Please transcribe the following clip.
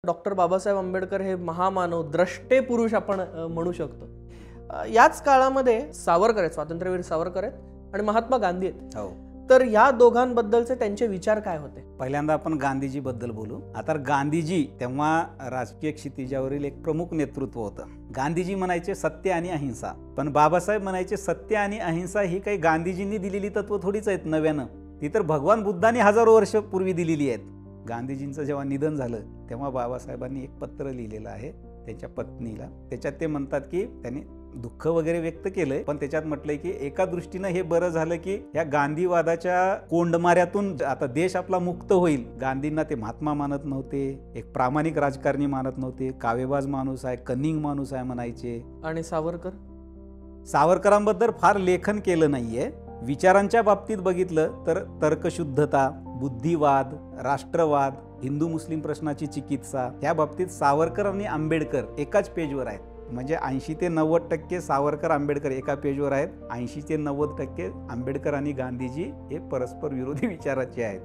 Doctor Babasaheb Ambedkar हे महामानव द्रष्टे पुरुष आपण म्हणू शकतो. याच काळामध्ये सावरकर आहेत, स्वातंत्र्यवीर सावरकर आहेत आणि महात्मा गांधी आहेत. हो. तर या दोघांबद्दलचे त्यांचे विचार काय होते? पहिल्यांदा आपण गांधीजी बद्दल बोलू. आता गांधीजी तेव्हा राजकीय क्षितिजावरील एक प्रमुख नेतृत्व होतं. गांधीजी म्हणायचे सत्य आणि अहिंसा, पण बाबासाहेब म्हणायचे सत्य आणि अहिंसा ही काही गांधीजींनी दिलेली तत्व थोडीच आहेत नव्यानं, ती तर भगवान बुद्धांनी हजारो वर्ष पूर्वी दिलेली आहेत. गांधीजींचं जेव्हा निधन झालं तेव्हा बाबासाहेबांनी एक पत्र लिहिलेलं आहे त्यांच्या पत्नीला. त्याच्यात ते म्हणतात की त्यांनी दुःख वगैरे व्यक्त केलंय, पण त्याच्यात म्हटलंय की एका दृष्टीनं हे बरं झालं की या गांधीवादाच्या कोंडमाऱ्यातून आता देश आपला मुक्त होईल. गांधींना ते महात्मा मानत नव्हते, एक प्रामाणिक राजकारणी मानत नव्हते, कावेबाज माणूस आहे, कनिंग माणूस आहे म्हणायचे. आणि सावरकरांबद्दल फार लेखन केलं नाहीये. विचारांच्या बाबतीत बघितलं तर तर्कशुद्धता, बुद्धिवाद, राष्ट्रवाद, हिंदू मुस्लिम प्रश्नाची चिकित्सा, या बाबतीत सावरकर आणि आंबेडकर एकाच पेजवर आहेत. म्हणजे 80 ते 90% सावरकर आंबेडकर एका पेजवर आहेत, 80 ते 90% आंबेडकर आणि गांधीजी हे परस्पर विरोधी विचाराचे आहेत.